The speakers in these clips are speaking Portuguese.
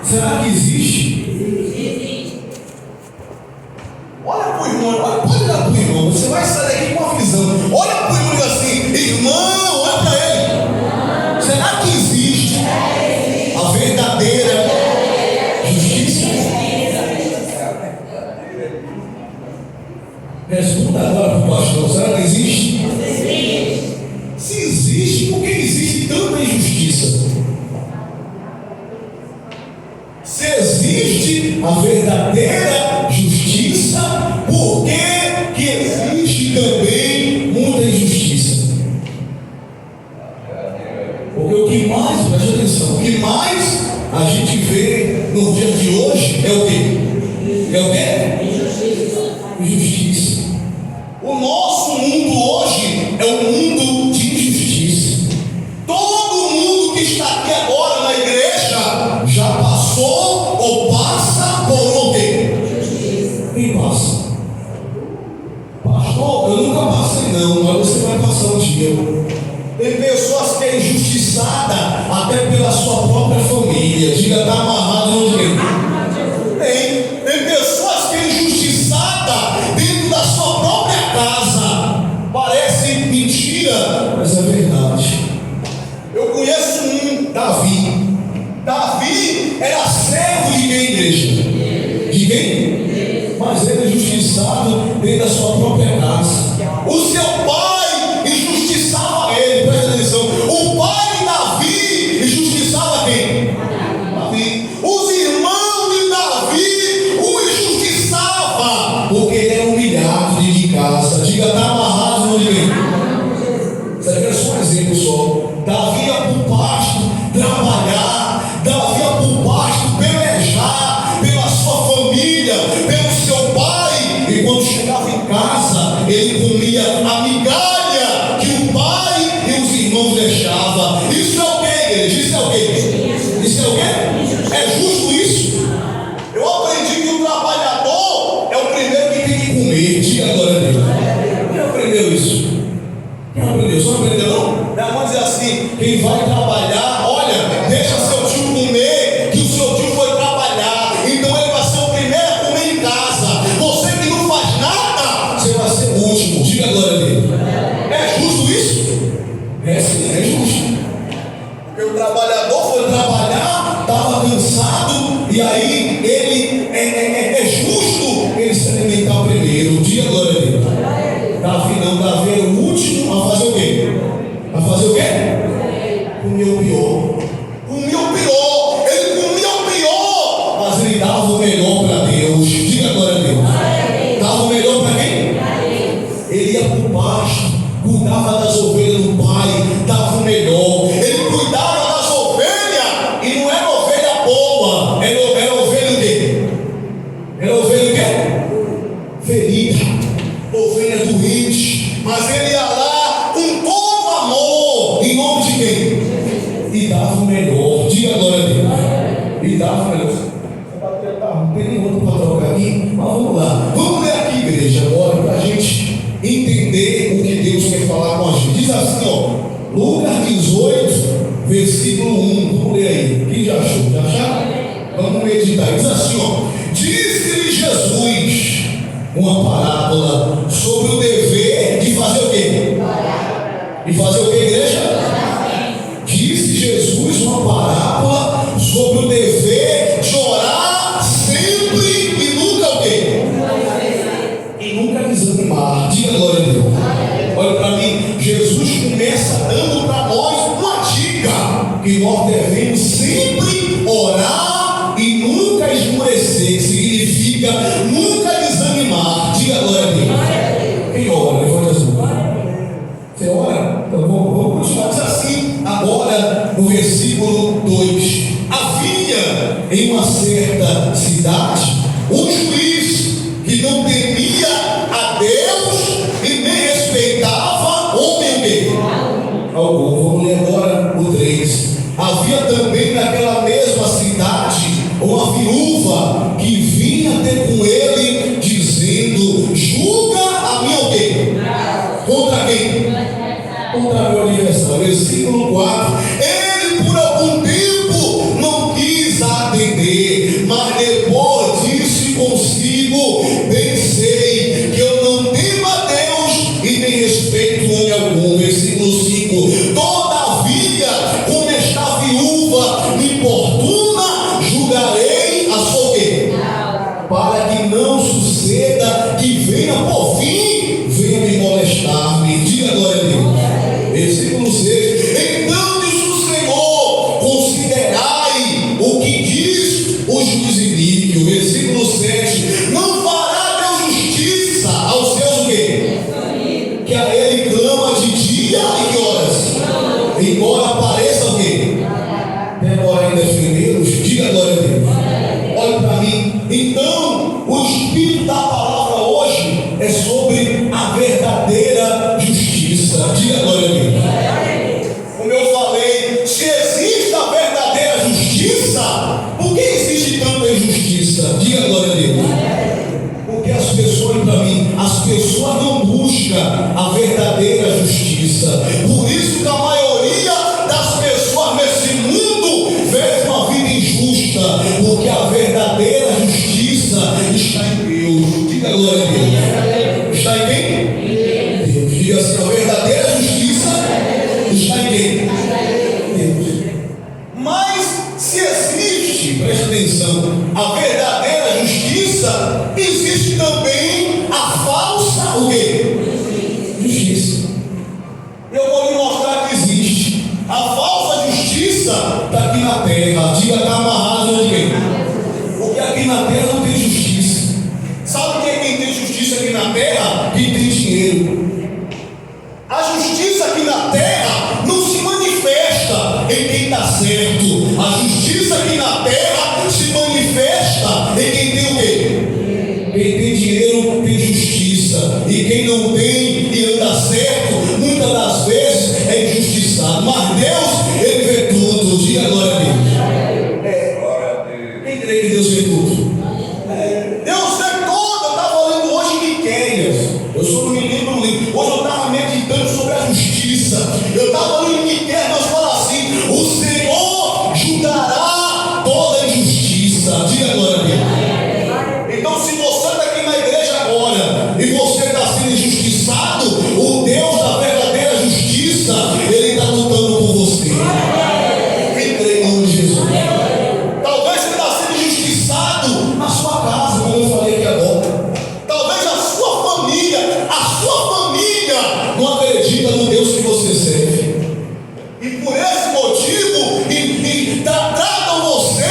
Será que existe? Olha para o irmão, pode olhar para o irmão, você vai sair daqui com uma visão. Olha para o irmão e diz assim: irmão, olha para ele. Será que existe a verdadeira justiça? Responda agora para o pastor: será que existe? Se existe, por que existe tanta injustiça? Se existe a verdadeira justiça, por que existe também muita injustiça? Porque o que mais, preste atenção, o que mais a gente vê no dia de hoje é o quê? É o quê? Injustiça. O nosso mundo hoje é um mundo de injustiça. Todo mundo que está aqui agora na igreja já passou ou passa por o quê? Quem passa? Pastor, eu nunca passei não, mas você vai passar um dia. Tem pessoas que é injustiçada até pela sua própria família. Diga, está amarrado no quê? Tem pessoas que é injustiçada dentro da sua própria casa. Parece mentira, mas é verdade. Eu conheço Davi. Davi era servo de quem, igreja? De quem? Mas ele é injustiçado dentro da sua própria casa. O seu pai injustiçava ele, presta atenção. O pai de Davi injustiçava quem? Davi. Os irmãos de Davi o injustiçavam, porque ele era humilhado dentro de casa. Diga, está amarrado no ninguém. Isso aqui é só um exemplo só. Davi ia para o pasto trabalhar, Davi ia para o pasto pelejar pela sua família, pelo seu pai, e quando chegava em casa, ele comia a migalha que o pai e os irmãos deixavam. Isso é o que, igreja? Isso é o que? Isso é o que? É justo isso? Eu aprendi que o trabalhador é o primeiro que tem que comer. Diga agora a Deus. Quem aprendeu isso? Quem aprendeu? Só aprendeu não? Vamos dizer assim: quem vai trabalhar, olha, deixa seu tio comer, que o seu tio foi trabalhar, então ele vai ser o primeiro a comer em casa. Você que não faz nada, você vai ser o último. Diga agora a Deus. É justo isso? É sim, é justo. Porque o trabalhador foi trabalhar, estava cansado, e aí ele é justo ele se alimentar primeiro. Diga agora a Deus. Davi não, Davi era o último a fazer o quê? A fazer o quê? Comia o pior. Comia o pior. Ele comia o pior, mas ele dava o melhor para Deus. Diga agora a Deus. Dava o melhor para quem? Ele ia para o pasto, cuidava das ovelhas do pai, dava o melhor. Ele cuidava das ovelhas, e não era ovelha boa, era ovelha o quê? Era ovelha o quê? Ferida, ovelha doente, mas ele ia lá com todo amor, em nome de quem? E dava o melhor. Diga agora a Deus. E dava o melhor. Não tem nem outro para trocar aqui, mas vamos lá. Vamos ler aqui, igreja, agora, para a gente entender o que Deus quer falar com a gente. Diz assim, ó, Lucas 18, versículo 1. Vamos ler aí. Quem já achou? Já acharam? Vamos meditar. Diz assim, ó: disse-lhe Jesus uma parábola sobre o dever de fazer o quê? De fazer o quê, igreja? Disse Jesus uma parábola sobre o dever de orar sempre e nunca o quê? E nunca desanimar. Diga glória a Deus. Olha para mim, Jesus começa dando para nós uma dica, que nós devemos sempre orar e nunca esmorecer. Significa nunca desanimar. Diga glória a Deus. Quem ora? Levanta as mãos. Você ora? Então vamos continuar. Diz assim, agora no versículo 2: havia em uma certa cidade um juiz que não temia a Deus e nem respeitava homem algum. Vamos ler agora o 3. Havia também naquela mesma cidade uma viúva que vinha ter com ele, dizendo: julga a minha o quê? Contra quem? Contra meu adversário. Versículo 4: ele por algum tempo não Deus, diga glória a Deus. Olhe para mim. Então, o espírito da palavra hoje é sobre a verdadeira justiça. Diga glória a Deus. Como eu falei, se existe a verdadeira justiça, por que existe tanta injustiça? Diga glória a Deus. Porque as pessoas, para mim, as pessoas não buscam a verdadeira justiça. Por isso que a maioria das pessoas nesse mundo vê uma vida injusta, porque a verdadeira justiça está em Deus. Diga glória a Deus. Está em quem? Deus. Diga assim, a verdadeira justiça está em quem? Deus. Mas se existe, preste atenção, a verdadeira justiça, existe também a falsa o quê? Justiça. Eu vou lhe mostrar que existe. A falsa justiça está aqui na terra. Diga, está amarrado onde quem? Porque aqui na terra não tem justiça. Sabe quem tem justiça aqui na terra? Quem tem dinheiro. A justiça aqui na terra não se manifesta em quem está certo. A justiça aqui na terra se manifesta em quem tem o quê? Quem tem dinheiro tem justiça. E quem não tem e anda certo, muitas das vezes é injustiçado. Mas Deus, Ele vê tudo. Diga glória a Deus. Quem crê que Deus vê tudo? Deus vê tudo. Eu estava lendo hoje em Miqueias. Eu só não me lembro do livro. Hoje eu estava meditando sobre a justiça. Eu estava lendo em Miqueias, Deus fala assim: o Senhor julgará toda injustiça. Diga glória a Deus. Então, se você está aqui na igreja agora e você está sendo injustiçado, o Deus da verdadeira justiça, Ele está lutando por você. Quem crê em nome de Jesus? Talvez você está sendo injustiçado na sua casa, como eu falei aqui agora. Talvez a sua família não acredita no Deus que você serve. E por esse motivo, tratam você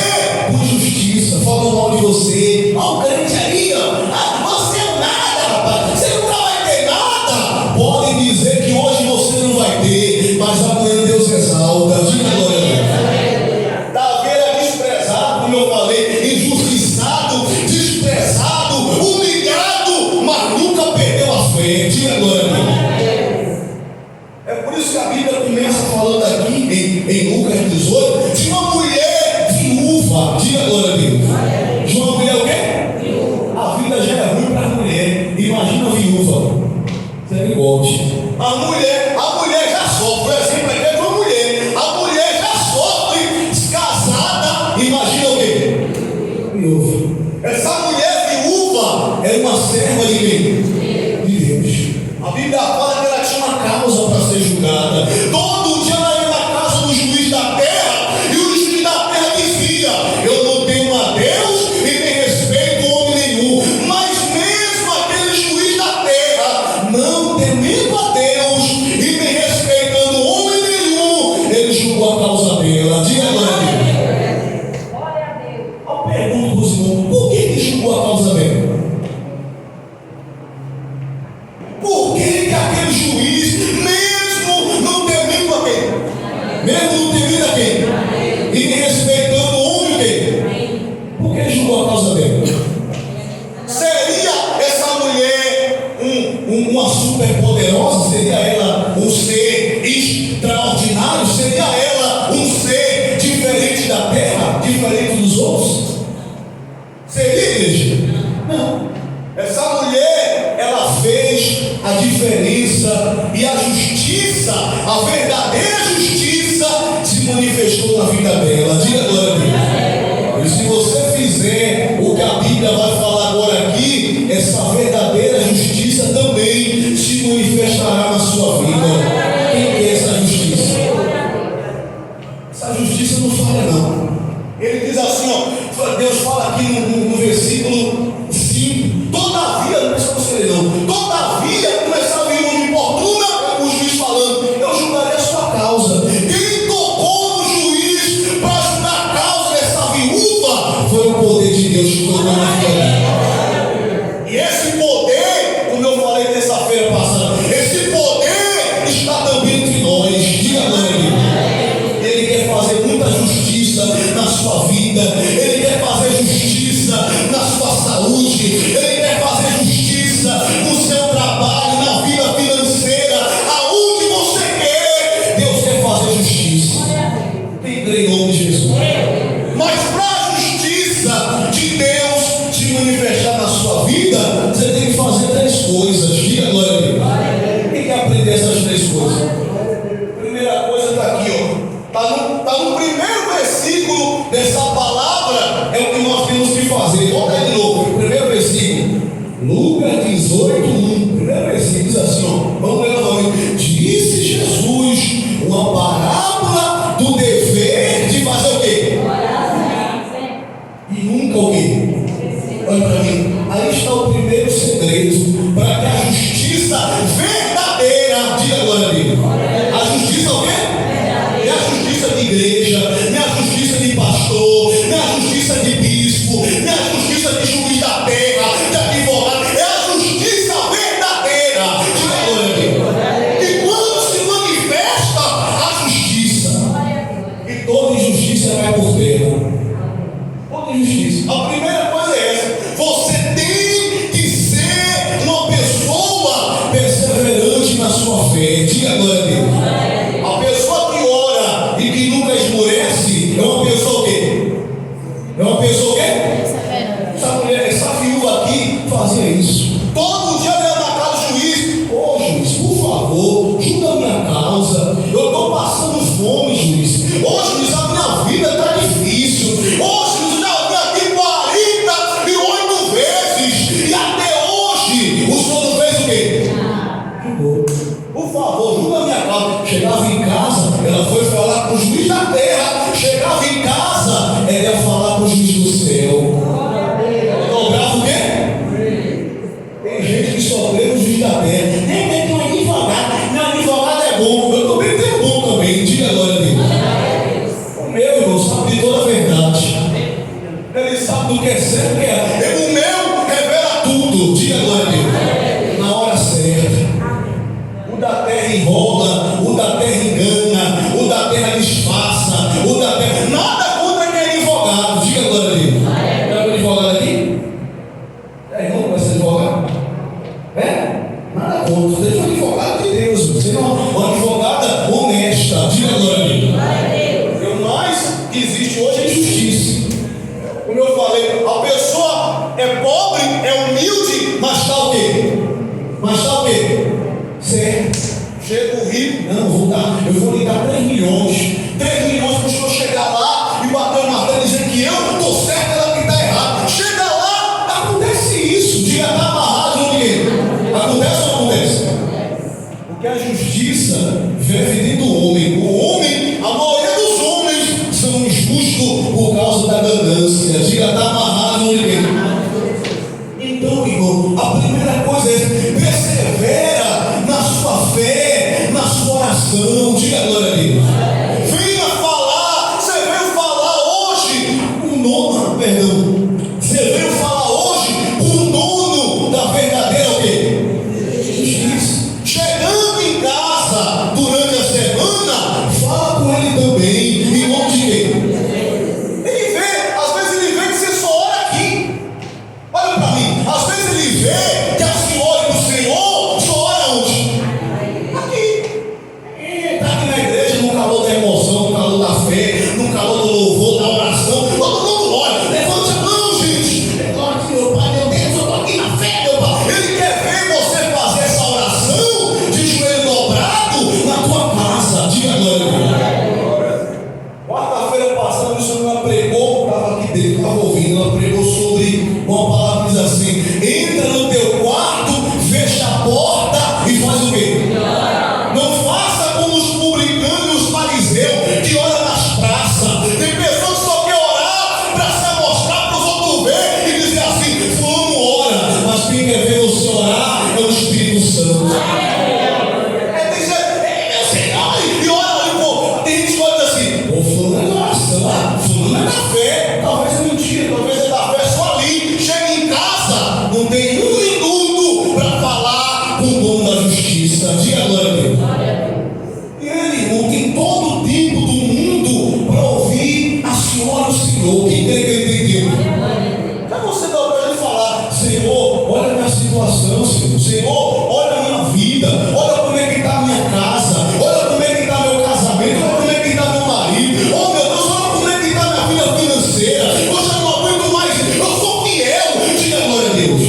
por injustiça, falam mal de você. O crente aí, você é nada, rapaz, você nunca vai ter nada. Podem dizer que hoje você não vai ter, mas amanhã Deus exalta. Diga glória a Deus. Davi era desprezado, como eu falei, injustiçado, desprezado, humilhado, mas nunca perdeu a fé. Diga glória a Deus. É por isso que a Bíblia começa falando aqui em Lucas 18 de uma mulher viúva. Diga glória a Deus. De uma mulher o quê? A vida já é ruim para a mulher. Imagina a viúva. Misericórdia. A mulher já sofre. Por exemplo, aqui é uma mulher. A mulher já sofre descasada. Imagina o quê? Viúva. Essa mulher viúva era uma serva de quem? De Deus. A Bíblia fala que ela tinha uma causa para ser julgada. Todo dia ela ia na casa do juiz da terra, e o juiz da terra dizia: eu não tenho a Deus e nem respeito homem nenhum. Mas mesmo aquele juiz da terra, não temendo a Deus e nem respeitando homem nenhum, ele julgou a causa dela. Diga glória a Deus. Glória a Deus. Eu pergunto para os irmãos: por que ele julgou a causa dela? Por que aquele juiz, mesmo não temendo a quem? Mesmo não temendo a quem? E respeitando o homem quem? Por que julgou a causa dele? Seria essa mulher uma super poderosa? Seria ela um ser extraordinário? Seria ela um ser diferente da terra? Diferente dos outros? Seria, igreja? Não. Essa mulher, ela fez a diferença, e a justiça, a verdadeira justiça, se manifestou na vida dela. Diga glória a Deus. E se você fizer o que a Bíblia vai falar agora aqui, essa verdadeira justiça também se manifestará na sua vida. Quem é essa justiça? Essa justiça não falha, não. Ele diz assim, ó, Deus fala aqui no versículo 5: todavia, não precisa você ler não, todavia, começar a vir uma importuna, o juiz falando: eu julgarei a sua causa. Quem tocou no juiz para julgar a causa dessa viúva foi o poder de Deus que tocou na vida dela. E esse poder, como eu falei terça-feira passada, esse poder está também entre nós. Diga glória a Deus. Ele quer fazer muita justiça na sua sua vida, Ele quer fazer justiça na sua saúde, Ele quer fazer justiça no seu trabalho, na vida financeira, aonde você quer, Deus quer fazer justiça. Quem crê em nome de Jesus? Mas para a justiça de Deus se manifestar na sua vida, você tem que fazer três coisas. Diga glória a Deus. Quem quer aprender essas três coisas? Primeira coisa está aqui, ó. Está no primeiro versículo dessa palavra, é o que nós temos que fazer. Volta aí de novo, primeiro versículo. Lucas 18:1. Primeiro versículo diz assim, ó. Vamos ler novamente. Disse Jesus uma parábola do dever de fazer o quê? E nunca o quê? Olha para mim. Aí está o primeiro segredo para que a justiça verdadeira, diga glória a Deus. A justiça o quê? Não é a justiça de igreja, não é a justiça de pastor, não é a justiça de bispo, não é a justiça de juiz da terra, de advogado, é a justiça verdadeira, diga glória a Deus. E quando se manifesta a justiça, e toda injustiça vai por terra. Toda injustiça. A primeira coisa é essa. Você tem que ser uma pessoa perseverante na sua fé. Diga glória a Deus. A pessoa que ora e que nunca esmorece é uma pessoa o quê? É uma pessoa o quê? Essa mulher, essa viúva aqui fazia isso. Todo dia ela ia na casa do juiz. Ô juiz, por favor, ajuda a minha causa. Eu estou passando fome, juiz. Ô juiz, a minha vida está difícil. Ô juiz, eu já vim aqui 48 vezes. E até hoje o senhor não fez o quê? Por favor, ajuda a minha causa. Chegava em casa, ela foi falar com o juiz da terra. Chegava em casa, ela ia falar com o juiz do céu. Dobrava o quê? Tem gente que só crê no juiz da terra. Tem um advogado. Meu advogado é bom. Eu também tenho bom também. Diga glória a Deus. O meu irmão sabe de toda a verdade. Ele sabe do que é certo e o que é. O meu revela tudo. Diga glória a Deus. Na hora certa. O da terra enrola, o da terra engana, o da terra disfarça, o da terra. Nada contra quem é advogado. Diga glória a Deus. Não é advogado aqui? É, não vai ser advogado? É? Nada contra. Você é um advogado de Deus. Você é uma advogada honesta. Diga glória a Deus. O mais que existe hoje é injustiça. Como eu falei, a pessoa é pobre, é humilde, mas está o quê? Mas está o quê? Certo. Chega o rico, não, eu vou lhe dar 3 milhões. 3 milhões para o senhor chegar lá e bater o martelo e dizer que eu estou certo, ela que está errada. Chega lá, acontece isso. Diga, está amarrado no dinheiro. Acontece ou não acontece? Porque a justiça vive dentro do homem. O homem, a maioria dos homens são injustos por causa da ganância. Diga, está amarrado no dinheiro. Então, irmão, a primeira coisa é persevera na sua fé, na sua oração. Diga glória a Deus. Venha falar. Você veio falar hoje Você veio falar hoje o dono da verdadeira o quê? Justiça. Chegando em casa durante a semana, fala com ele também. Em nome de quê? Ele vê, às vezes ele vê que você só ora aqui. Olha para mim, às vezes ele vê que a senhora e o Senhor só ora onde? Aqui. Está aqui na igreja, no calor da emoção, no calor da fé, no calor do louvor, da oração. Todo mundo ora. Levanta a mão, gente. Glória a Deus, Pai, meu Deus, eu estou aqui na fé, meu Pai. Ele quer ver você fazer essa oração de joelho dobrado na tua casa. Diga glória a Deus. Quarta-feira passada, o senhor ela pregou, estava aqui dentro, estava ouvindo, ela pregou sobre uma palavra que diz assim: entra no teu quarto, fecha a porta e faz o quê? Não faça como os publicanos e os fariseus que oram nas praças. Tem pessoas que só querem orar para se mostrar para os outros ver e dizer assim: fulano ora, mas quem quer ver você orar é o Espírito Santo. É dizer, meu Senhor, e ora ali, pô. Tem gente que olha assim: pô, fulano é da oração, fulano é da fé. Talvez é mentira, talvez é da fé só ali. Chega em casa, não tem um minuto para falar com o dono da justiça. Diga glória a Deus. E ele não tem todo o tempo do mundo para ouvir a senhora, o senhor. Senhor. Quem crê que Ele tem tempo? Já você dá para Ele falar: Senhor, olha a minha situação, Senhor. Senhor, olha a minha vida. Olha como é que está a minha casa. Olha como é que está meu casamento. Olha como é que está meu marido. Oh, meu Deus, olha como é que está minha vida financeira. Eu já não aguento mais. Eu sou fiel. Diga glória a Deus.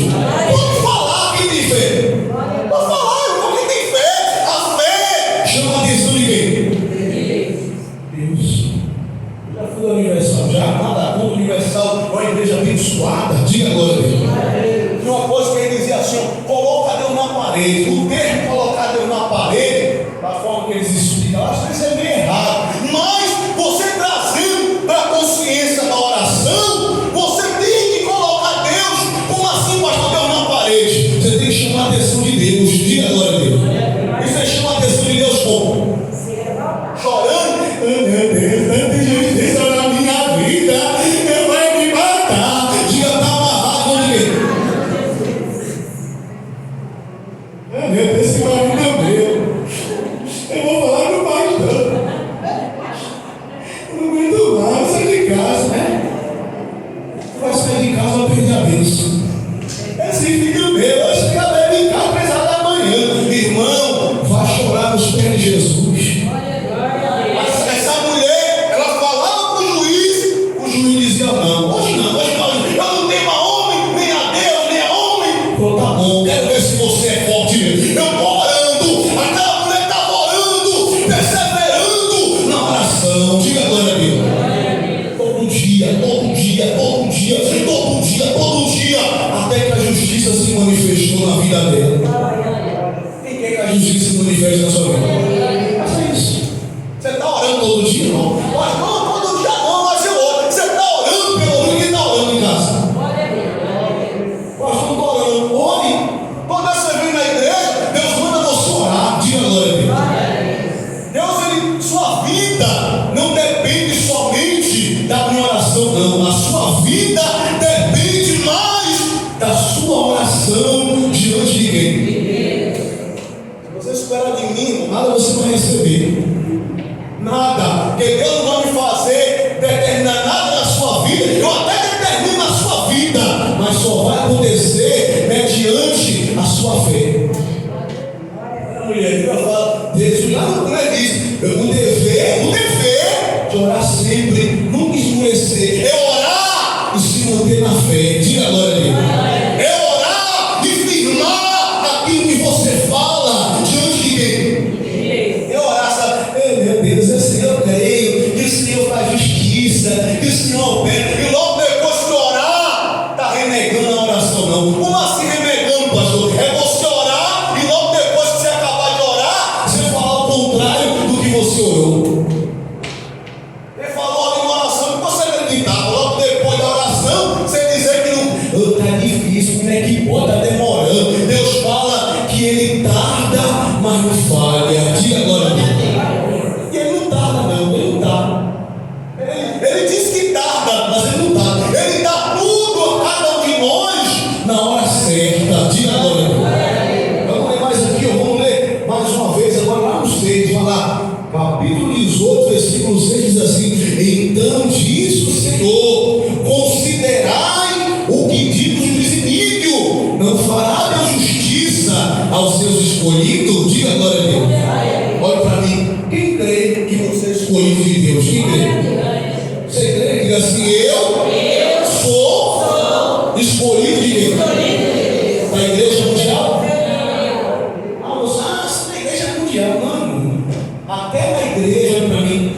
Pode falar quem tem fé. Pode falar, irmão, quem tem fé. A fé chama a atenção de quem? Deus. Já fui ao Universal, já nada contra o Universal, uma igreja abençoada. Diga glória a Deus. E uma coisa que ele dizia assim: coloca Deus na parede. O termo colocar Deus na parede, da forma que eles explicam, acho que isso é meio errado. Mas você trazendo para a consciência da oração, você tem que colocar Deus. Como assim, pastor, Deus na parede? Você tem que chamar a atenção de Deus. Diga glória a Deus. E você chama a atenção de Deus como? Chorando. Meu Deus, tanta injustiça na minha vida, eu vou me matar. Diga, está amarrado onde ele? Meu Deus, esse marido é meu. Eu vou falar com o pastor. Eu não aguento mais, sai de casa, né? Vai sair de casa, vai perder a bênção. Esse fica meu, vai chegar bem em casa, pesado da manhã. Irmão, vai chorar nos pés de Jesus. Essa mulher, ela falava para o juiz dizia: não, hoje não, eu não tenho a homem, nem a Deus, nem a homem. Falou: tá bom, quero ver se você é forte mesmo. Eu estou orando, aquela mulher estava orando, perseverando na oração. Diga glória a Deus. Todo dia, até que a justiça se manifestou na vida dela. Quem quer que a justiça se manifeste na sua vida? Faça isso. Você está orando todo dia, não? Mas não, todo dia não, mas eu oro. Você está orando, pelo menos quem está orando em casa? Pastor, não estou orando. Ore. Quando você vem na igreja, Deus manda você orar. Diga glória a Deus. Deus, sua vida não depende somente da minha oração, não. A sua vida depende mais da sua oração diante de quem? Se você esperar de mim, nada você vai receber. Nada, porque Deus não vai me fazer determinar nada na sua vida. Eu até determino na sua vida, mas só vai acontecer mediante a sua fé. A mulher fala: Deus lá não é isso. Eu vou dever de orar sempre, nunca esmorecer. É orar e se manter na fé. Diga glória a Deus. É orar e firmar aquilo que você fala diante de quem? É orar, sabe? Meu Deus, eu creio que o Senhor faz justiça, que o Senhor opera. E logo depois de orar, está renegando a oração, não. Como assim renegando, pastor? É você orar e logo depois que você acabar de orar, você falar o contrário do que você orou. Ele falou ali uma oração que você acreditava. Logo depois da oração, você dizer que não. Está difícil, como é que pode? Está demorando. Deus fala que Ele tarda, mas não falha. Diga glória a Deus. E Ele não tarda, não. Ele não tarda. Ele diz que tarda, mas Ele não tarda. Ele dá tudo a cada um de nós na hora certa. Diga glória a Deus. Vamos ler mais aqui, vamos ler mais uma vez. Agora lá no 6, vai lá. Capítulo 18, versículo 6 diz assim: então disse o Senhor: considerai o que digo juiz iníquo, não fará Deus justiça aos seus escolhidos? Diga glória a Deus. Olha para mim, quem crê que você é escolhido de Deus? Quem crê? Você crê? Diga assim: eu sou escolhido de Deus. Da igreja mundial? Você é da igreja mundial, não. Até na igreja, para mim,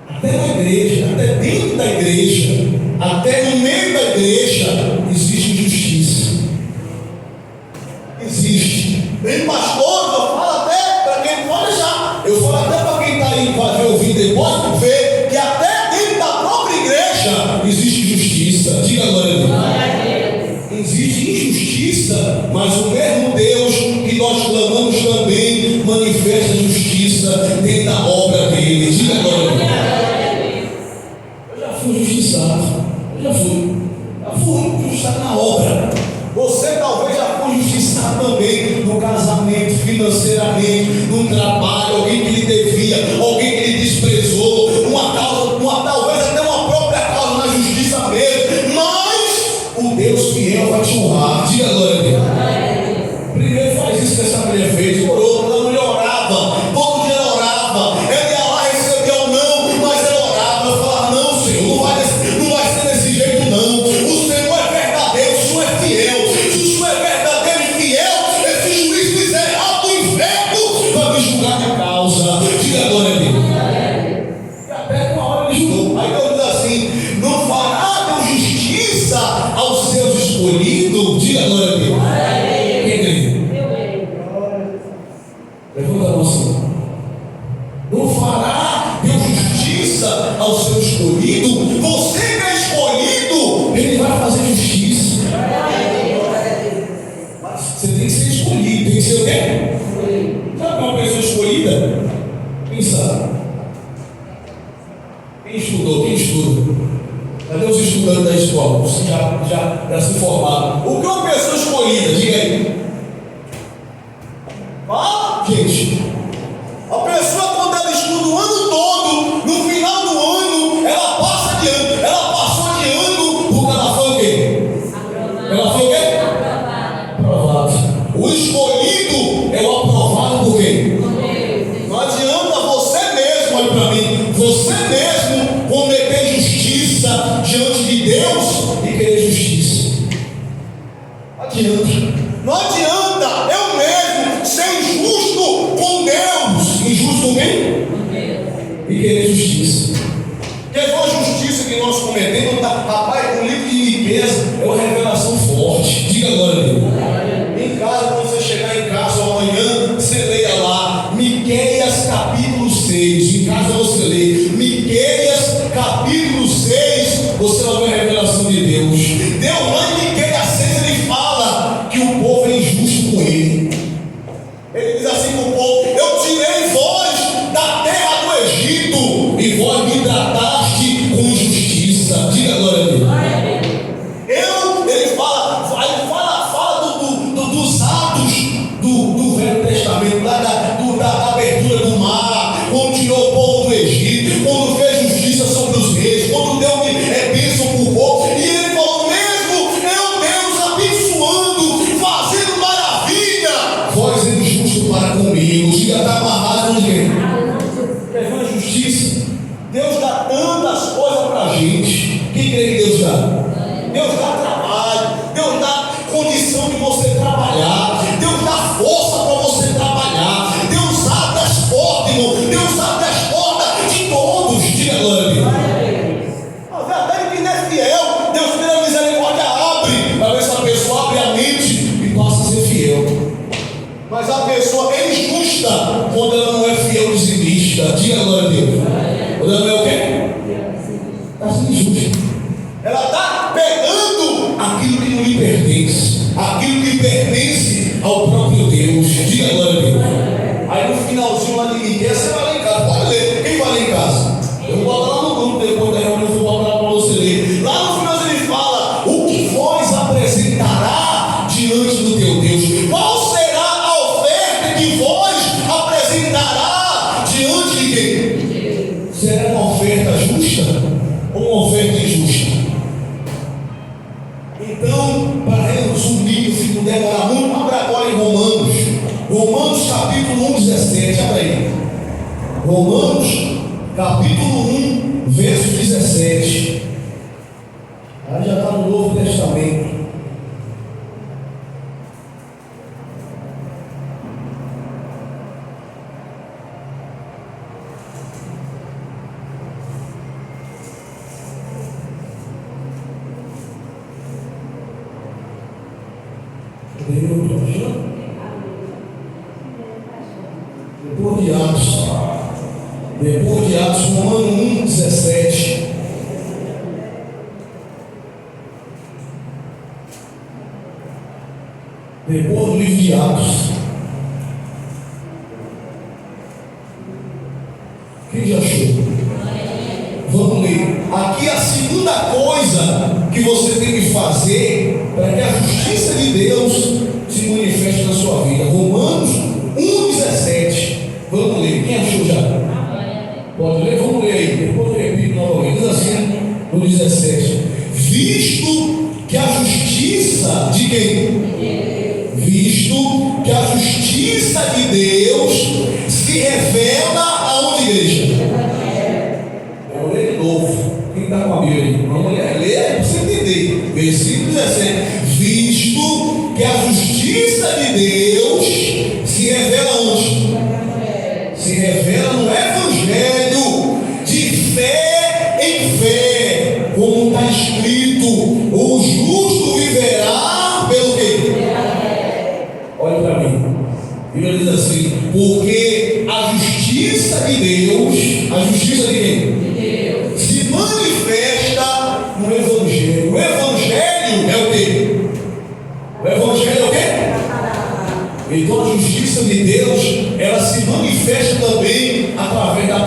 até na igreja, até dentro da igreja, até no meio da igreja, existe injustiça. Existe. Bem, pastor, eu falo até para quem pode já. Eu falo até para quem está aí para ouvir depois, ver que até dentro da própria igreja existe injustiça. Diga glória a Deus. Existe injustiça, mas o mesmo Deus que nós clamamos também manifesta justiça dentro da obra dele. Diga glória a Deus. Eu já fui injustiçado. Já fui injustiçado na obra. Você talvez já foi injustiçado também no casamento, financeiramente, no trabalho, alguém que lhe devia, alguém que lhe desprezou, ao seu escolhido, você que é escolhido, ele vai fazer justiça. Você tem que ser escolhido, tem que ser o quê? Sabe uma pessoa escolhida? Quem sabe? Quem estudou? Quem estuda? Cadê os estudantes da escola? Você já se formaram. O que é uma pessoa escolhida? Diga aí. Ah, gente. A pessoa, quando ela estuda o ano todo, no final do ano, ela passa de ano. Ela passou de ano porque ela foi o quê? Ela foi o quê? Aprovada. O escolhido é o aprovado por quê? Não adianta você mesmo, olha para mim, você mesmo cometer justiça diante de Deus e querer justiça. Não adianta. Não adianta eu mesmo ser injusto com Deus. Injusto com quem? E querer justiça. Porque foi a justiça que nós cometemos. Rapaz, o livro de Miqueias é uma revelação forte. Diga agora, Deus. Em casa, quando você chegar em casa amanhã, você leia lá Miqueias capítulo 6. Em casa você lê Miqueias capítulo 6. Você vai ver a revelação de Deus. Deus lá em Miqueias 6 ele fala que o povo é injusto com ele. Ele diz assim para o povo: eu tirei vós da terra do Egito e vós me trataste com injustiça. Diga agora a Deus. Ele fala dos atos do Velho Testamento, lá da abertura do mar, quando tirou o povo do Egito, quando fez justiça sobre os reis, quando deu bênção para o povo. E ele falou: mesmo eu, Deus, abençoando, fazendo maravilha, vós é injusto para comigo. Diga, está amarrado com quem? Quer ver a justiça? Deus dá tantas coisas para a gente. O que crê que Deus dá? Deus dá trabalho, Deus dá condição de você trabalhar, Deus dá força para você trabalhar, Deus abre as portas, irmão, Deus abre as portas de todos. Diga glória a Deus. A verdade é que não é fiel, Deus pela misericórdia abre, para ver se a pessoa abre a mente e passa a ser fiel. Mas a pessoa é injusta quando ela não é fiel dizimista. Diga glória a Deus. Quando ela não é o quê? Está sendo injusta. Ela está pegando aquilo que não lhe pertence, aquilo que pertence ao próprio Deus. Diga glória a Deus. Aí no finalzinho lá de Miqueias, você vai lá em casa, pode ler. Quem vai lá em casa? Eu vou botar lá no grupo depois da reunião, eu vou botar para você ler. Lá no final ele fala: o que vós apresentará diante do teu Deus? Qual será a oferta que vós apresentará diante de quem? Será uma oferta justa ou uma oferta injusta? Então, para resumir, se não demorar muito, abra agora em Romanos capítulo 1, 17, abre aí. Romanos capítulo 1, verso 17. Aí já está no Novo Testamento. Depois de Atos, Romanos 1, 17. Depois do livro de Atos. Quem já achou? Vamos ler. Aqui a segunda coisa que você tem que fazer para que a justiça de Deus se manifeste na sua vida. Romanos 1, 17. Vamos ler. Quem achou já? Pode ler? Vamos ler aí. Depois eu repito novamente. Diz assim, no 17: visto que a justiça de quem? Visto que a justiça de Deus se revela aonde, igreja? Eu vou ler de novo. Quem está com a Bíblia aí? Vamos ler para você entender. Versículo 17: visto que a justiça de Deus se revela onde? Se revela no Evangelho, de fé em fé, como está escrito: o justo viverá pelo quê? Olha para mim. A Bíblia diz assim: porque a justiça de Deus, a justiça de quem? O Evangelho é o quê? Então a justiça de Deus, ela se manifesta também através da